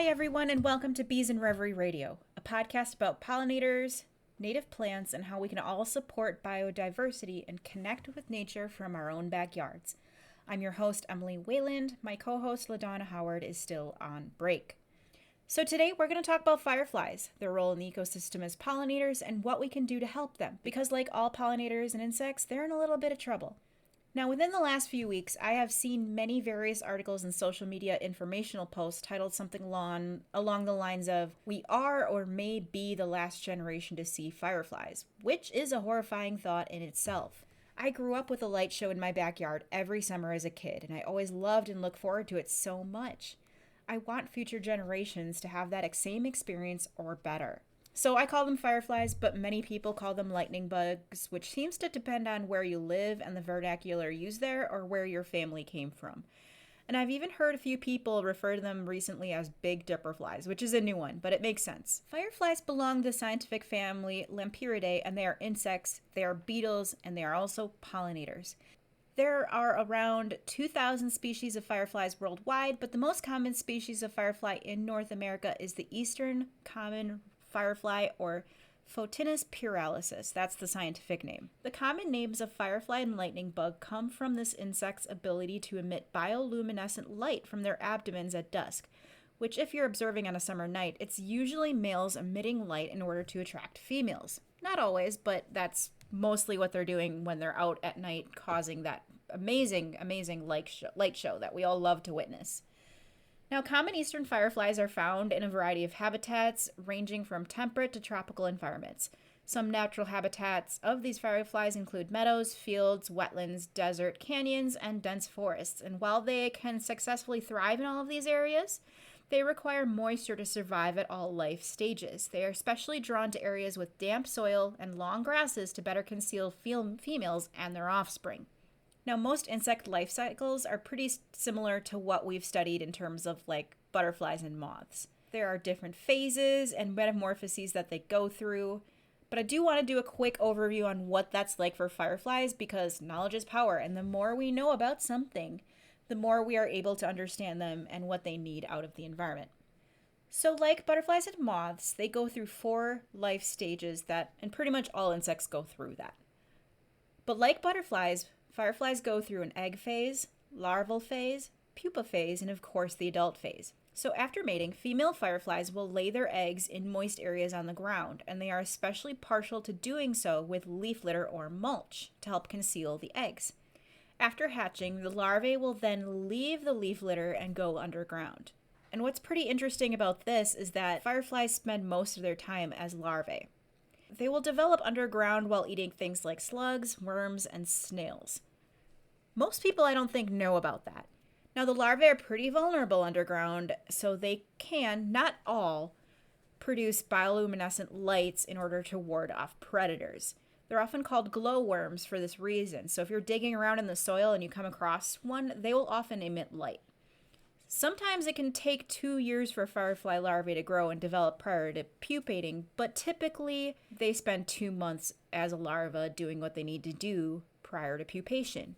everyone, and welcome to Bees and Reverie Radio, a podcast about pollinators, native plants, and how we can all support biodiversity and connect with nature from our own backyards. I'm your host, Emily Wayland. My co-host, LaDonna Howard, is still on break. So today we're going to talk about fireflies, their role in the ecosystem as pollinators, and what we can do to help them, because like all pollinators and insects, they're in a little bit of trouble. Now, within the last few weeks, I have seen many various articles and social media informational posts titled something along the lines of, "We are or may be the last generation to see fireflies," which is a horrifying thought in itself. I grew up with a light show in my backyard every summer as a kid, and I always loved and looked forward to it so much. I want future generations to have that same experience or better. So I call them fireflies, but many people call them lightning bugs, which seems to depend on where you live and the vernacular used there or where your family came from. And I've even heard a few people refer to them recently as big dipper flies, which is a new one, but it makes sense. Fireflies belong to the scientific family Lampyridae, and they are insects, they are beetles, and they are also pollinators. There are around 2,000 species of fireflies worldwide, but the most common species of firefly in North America is the eastern common firefly, or Photinus puralis. That's the scientific name. The common names of firefly and lightning bug come from this insect's ability to emit bioluminescent light from their abdomens at dusk, which if you're observing on a summer night, it's usually males emitting light in order to attract females. Not always, but that's mostly what they're doing when they're out at night, causing that amazing light show that we all love to witness. Now, common eastern fireflies are found in a variety of habitats, ranging from temperate to tropical environments. Some natural habitats of these fireflies include meadows, fields, wetlands, desert, canyons, and dense forests. And while they can successfully thrive in all of these areas, they require moisture to survive at all life stages. They are especially drawn to areas with damp soil and long grasses to better conceal females and their offspring. Now, most insect life cycles are pretty similar to what we've studied in terms of like butterflies and moths. There are different phases and metamorphoses that they go through, but I do want to do a quick overview on what that's like for fireflies because knowledge is power, and the more we know about something, the more we are able to understand them and what they need out of the environment. So like butterflies and moths, they go through 4 life stages and pretty much all insects go through that. But like butterflies, fireflies go through an egg phase, larval phase, pupa phase, and of course the adult phase. So after mating, female fireflies will lay their eggs in moist areas on the ground, and they are especially partial to doing so with leaf litter or mulch to help conceal the eggs. After hatching, the larvae will then leave the leaf litter and go underground. And what's pretty interesting about this is that fireflies spend most of their time as larvae. They will develop underground while eating things like slugs, worms, and snails. Most people, I don't think, know about that. Now, the larvae are pretty vulnerable underground, so they can, not all, produce bioluminescent lights in order to ward off predators. They're often called glowworms for this reason, so if you're digging around in the soil and you come across one, they will often emit light. Sometimes it can take 2 years for firefly larvae to grow and develop prior to pupating, but typically they spend 2 months as a larva doing what they need to do prior to pupation.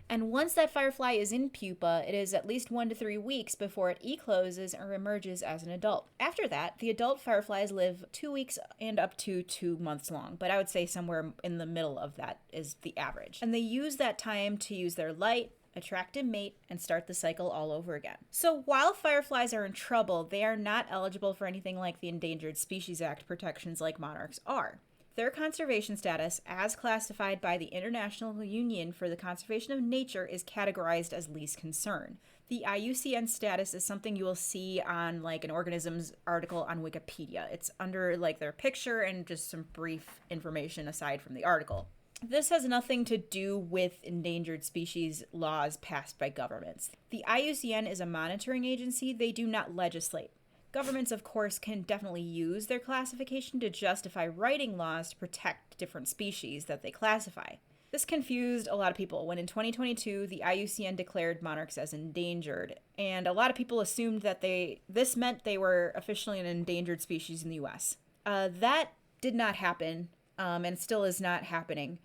And once that firefly is in pupa, it is at least 1 to 3 weeks before it ecloses or emerges as an adult. After that, the adult fireflies live 2 weeks and up to 2 months long, but I would say somewhere in the middle of that is the average. And they use that time to use their light, attract a mate, and start the cycle all over again. So while fireflies are in trouble, they are not eligible for anything like the Endangered Species Act protections like monarchs are. Their conservation status, as classified by the International Union for the Conservation of Nature, is categorized as least concern. The IUCN status is something you will see on like an organism's article on Wikipedia. It's under like their picture and just some brief information aside from the article. This has nothing to do with endangered species laws passed by governments. The IUCN is a monitoring agency. They do not legislate. Governments, of course, can definitely use their classification to justify writing laws to protect different species that they classify. This confused a lot of people when in 2022, the IUCN declared monarchs as endangered, and a lot of people assumed that this meant they were officially an endangered species in the US. That did not happen, and still is not happening.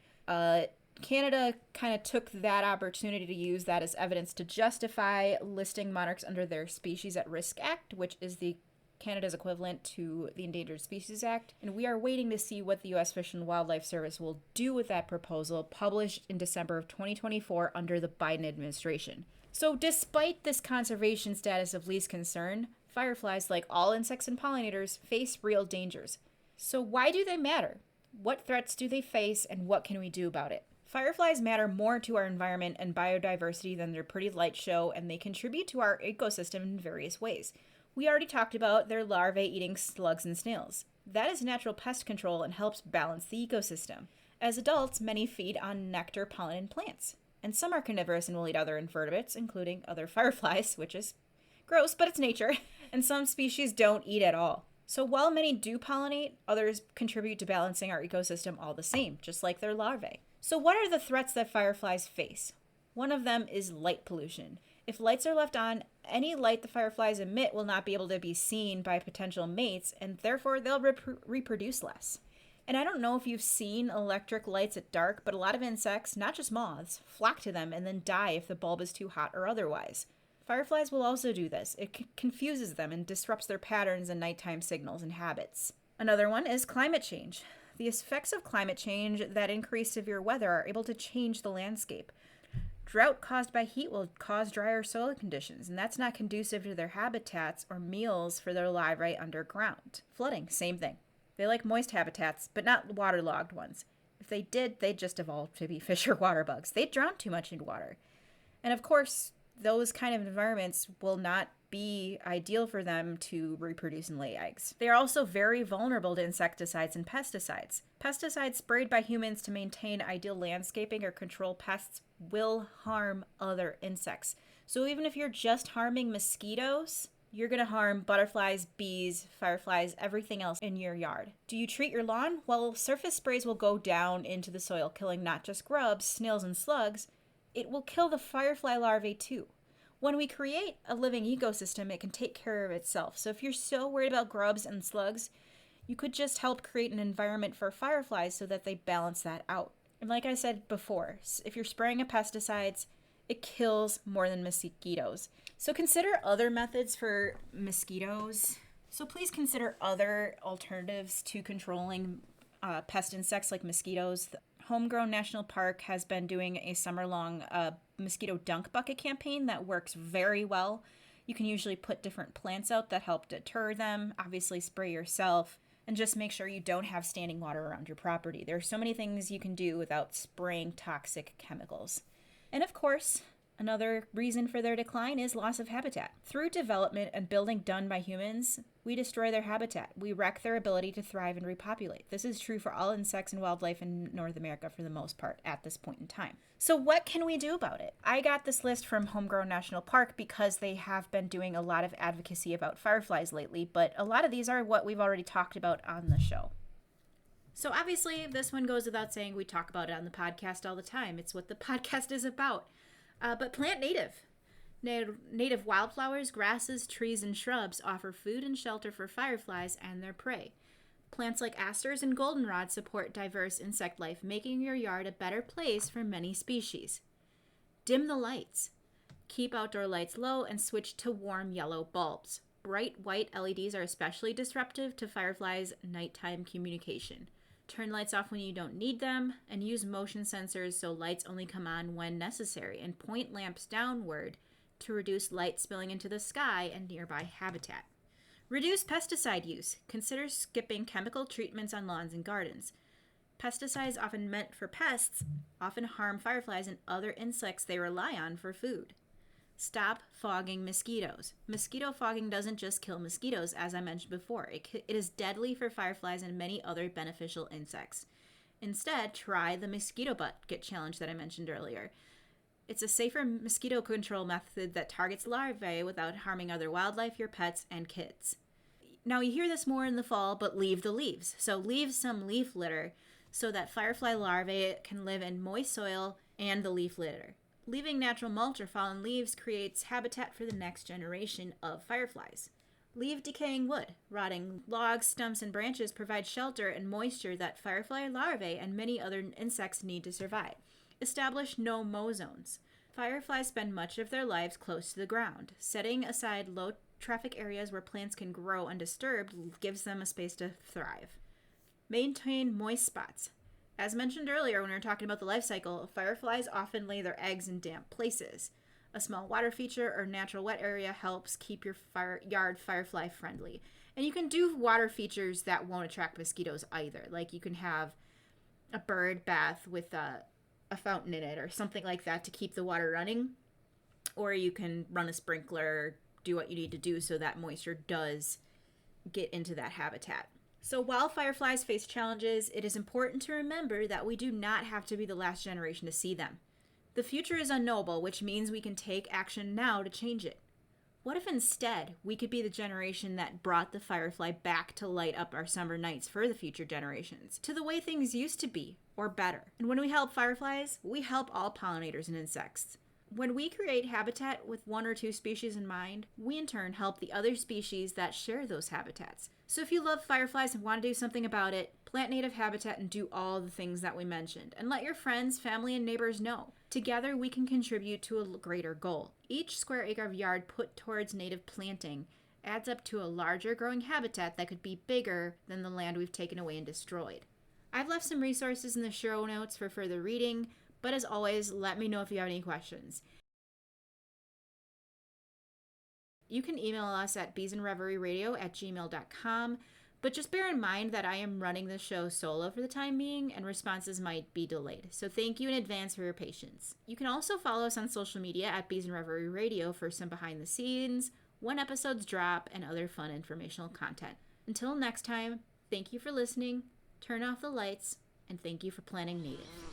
Canada kind of took that opportunity to use that as evidence to justify listing monarchs under their Species at Risk Act, which is the Canada's equivalent to the Endangered Species Act, and we are waiting to see what the U.S. Fish and Wildlife Service will do with that proposal published in December of 2024 under the Biden administration. So despite this conservation status of least concern, fireflies, like all insects and pollinators, face real dangers. So why do they matter? What threats do they face, and what can we do about it? Fireflies matter more to our environment and biodiversity than their pretty light show, and they contribute to our ecosystem in various ways. We already talked about their larvae eating slugs and snails. That is natural pest control and helps balance the ecosystem. As adults, many feed on nectar, pollen, and plants. And some are carnivorous and will eat other invertebrates, including other fireflies, which is gross, but it's nature. And some species don't eat at all. So while many do pollinate, others contribute to balancing our ecosystem all the same, just like their larvae. So what are the threats that fireflies face? One of them is light pollution. If lights are left on, any light the fireflies emit will not be able to be seen by potential mates, and therefore they'll reproduce less. And I don't know if you've seen electric lights at dark, but a lot of insects, not just moths, flock to them and then die if the bulb is too hot or otherwise. Fireflies will also do this. It confuses them and disrupts their patterns and nighttime signals and habits. Another one is climate change. The effects of climate change that increase severe weather are able to change the landscape. Drought caused by heat will cause drier soil conditions, and that's not conducive to their habitats or meals for their larvae underground. Flooding, same thing. They like moist habitats, but not waterlogged ones. If they did, they'd just evolve to be fish or water bugs. They'd drown too much in water. And of course, those kind of environments will not be ideal for them to reproduce and lay eggs. They are also very vulnerable to insecticides and pesticides. Pesticides sprayed by humans to maintain ideal landscaping or control pests will harm other insects. So even if you're just harming mosquitoes, you're going to harm butterflies, bees, fireflies, everything else in your yard. Do you treat your lawn? Well, surface sprays will go down into the soil, killing not just grubs, snails, and slugs. It will kill the firefly larvae too. When we create a living ecosystem, it can take care of itself. So if you're so worried about grubs and slugs, you could just help create an environment for fireflies so that they balance that out. And like I said before, if you're spraying pesticides, it kills more than mosquitoes. So consider other methods for mosquitoes. So please consider other alternatives to controlling pest insects like mosquitoes. Homegrown National Park has been doing a summer-long mosquito dunk bucket campaign that works very well. You can usually put different plants out that help deter them, obviously spray yourself, and just make sure you don't have standing water around your property. There are so many things you can do without spraying toxic chemicals. And of course, another reason for their decline is loss of habitat. Through development and building done by humans, we destroy their habitat. We wreck their ability to thrive and repopulate. This is true for all insects and wildlife in North America for the most part at this point in time. So what can we do about it? I got this list from Homegrown National Park because they have been doing a lot of advocacy about fireflies lately, but a lot of these are what we've already talked about on the show. So obviously, this one goes without saying. We talk about it on the podcast all the time. It's what the podcast is about. But plant native. Native wildflowers, grasses, trees, and shrubs offer food and shelter for fireflies and their prey. Plants like asters and goldenrod support diverse insect life, making your yard a better place for many species. Dim the lights. Keep outdoor lights low and switch to warm yellow bulbs. Bright white LEDs are especially disruptive to fireflies' nighttime communication. Turn lights off when you don't need them, and use motion sensors so lights only come on when necessary, and point lamps downward to reduce light spilling into the sky and nearby habitat. Reduce pesticide use. Consider skipping chemical treatments on lawns and gardens. Pesticides, often meant for pests, often harm fireflies and other insects they rely on for food. Stop fogging mosquitoes. Mosquito fogging doesn't just kill mosquitoes, as I mentioned before. It is deadly for fireflies and many other beneficial insects. Instead, try the mosquito bucket challenge that I mentioned earlier. It's a safer mosquito control method that targets larvae without harming other wildlife, your pets, and kids. Now, you hear this more in the fall, but leave the leaves. So leave some leaf litter so that firefly larvae can live in moist soil and the leaf litter. Leaving natural mulch or fallen leaves creates habitat for the next generation of fireflies. Leave decaying wood. Rotting logs, stumps, and branches provide shelter and moisture that firefly larvae and many other insects need to survive. Establish no-mow zones. Fireflies spend much of their lives close to the ground. Setting aside low traffic areas where plants can grow undisturbed gives them a space to thrive. Maintain moist spots. As mentioned earlier when we were talking about the life cycle, fireflies often lay their eggs in damp places. A small water feature or natural wet area helps keep your yard firefly friendly. And you can do water features that won't attract mosquitoes either. Like you can have a bird bath with a fountain in it or something like that to keep the water running. Or you can run a sprinkler, do what you need to do so that moisture does get into that habitat. So while fireflies face challenges, it is important to remember that we do not have to be the last generation to see them. The future is unknowable, which means we can take action now to change it. What if instead we could be the generation that brought the firefly back to light up our summer nights for the future generations, to the way things used to be, or better? And when we help fireflies, we help all pollinators and insects. When we create habitat with one or two species in mind, we in turn help the other species that share those habitats. So if you love fireflies and want to do something about it, plant native habitat and do all the things that we mentioned. And let your friends, family, and neighbors know. Together we can contribute to a greater goal. Each square acre of yard put towards native planting adds up to a larger growing habitat that could be bigger than the land we've taken away and destroyed. I've left some resources in the show notes for further reading, but as always, let me know if you have any questions. You can email us at beesandreveryradio@gmail.com, but just bear in mind that I am running the show solo for the time being and responses might be delayed. So thank you in advance for your patience. You can also follow us on social media at Bees and Reverie Radio for some behind the scenes, when episodes drop, and other fun informational content. Until next time, thank you for listening, turn off the lights, and thank you for planting native.